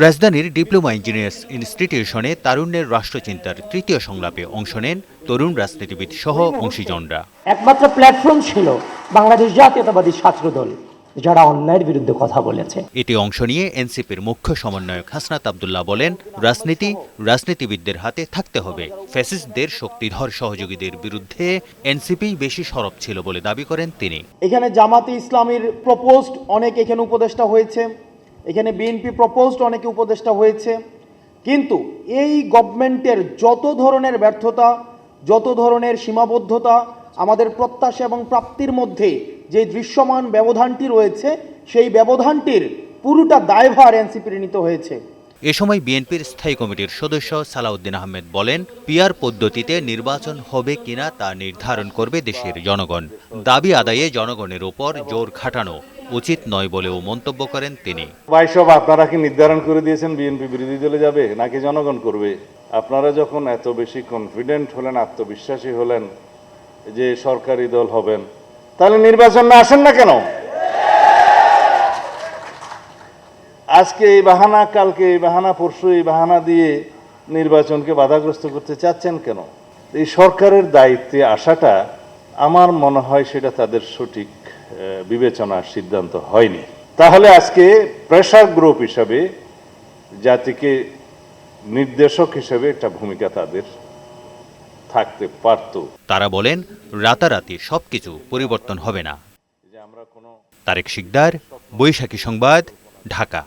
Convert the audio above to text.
রাজধানীর diploma engineers ইনস্টিটিউশনে তারুণ্যের রাষ্ট্রচিন্তার তৃতীয় সংলাপে অংশ নেন তরুণ রাজনীতিবিদ সহ অংশীজনরা। একমাত্র প্ল্যাটফর্ম ছিল বাংলাদেশ জাতীয়তাবাদী ছাত্রদল, যারা অন্যায়ের বিরুদ্ধে কথা বলেছে। এতে অংশ নিয়ে এনসিপির মুখ্য সমন্বয়ক হাসনাত আব্দুল্লাহ বলেন, রাজনীতিবিদদের হাতে থাকতে হবে। ফ্যাসিস্টদের শক্তিধর সহযোগীদের বিরুদ্ধে এনসিপি বেশি সরব ছিল বলে দাবি করেন তিনি। এখানে জামাতে ইসলামীর প্রপোজড অনেক এখানে উপদেষ্টা হয়েছে, এখানে বিএনপি প্রপোজড অনেকে উপদেষ্টা হয়েছে, কিন্তু এই গভর্নমেন্টের যত ধরনের ব্যর্থতা, যত ধরনের সীমাবদ্ধতা, আমাদের প্রত্যাশা এবং প্রাপ্তির মধ্যে যে দৃশ্যমান ব্যবধানটি রয়েছে, সেই ব্যবধানটির পুরোটা দায়ভার এনসিপির নিতে হয়েছে। এ সময় বিএনপির স্থায়ী কমিটির সদস্য সালাউদ্দিন আহমেদ বলেন, পিআর পদ্ধতিতে নির্বাচন হবে কিনা তা নির্ধারণ করবে দেশের জনগণ। দাবি আদায়ে জনগণের ওপর জোর খাটানো উচিত নয় বলেও মন্তব্য করেন তিনি। সব আপনারা কি নির্ধারণ করে দিয়েছেন বিএনপি বিরোধী দলে যাবে নাকি জনগণ করবে? আপনারা যখন এত বেশি কনফিডেন্ট হলেন, আত্মবিশ্বাসী হলেন যে সরকারি দল হবেন, তাহলে নির্বাচন না আসেন না কেন? আজকে এই বাহানা, কালকে এই বাহানা, পরশু এই বাহানা দিয়ে নির্বাচনকে বাধাগ্রস্ত করতে চাচ্ছেন কেন? এই সরকারের দায়িত্বে আসাটা আমার মনে হয় সেটা তাদের সঠিক বিবেচনার সিদ্ধান্ত হয়নি। তাহলে আজকে প্রেসার গ্রুপ হিসাবে, জাতিকে নির্দেশক হিসেবে একটা ভূমিকা তাদের থাকতে পারত। তারা বলেন, রাতারাতি সবকিছু পরিবর্তন হবে না। তারেক শিকদার, বৈশাখী সংবাদ, ঢাকা।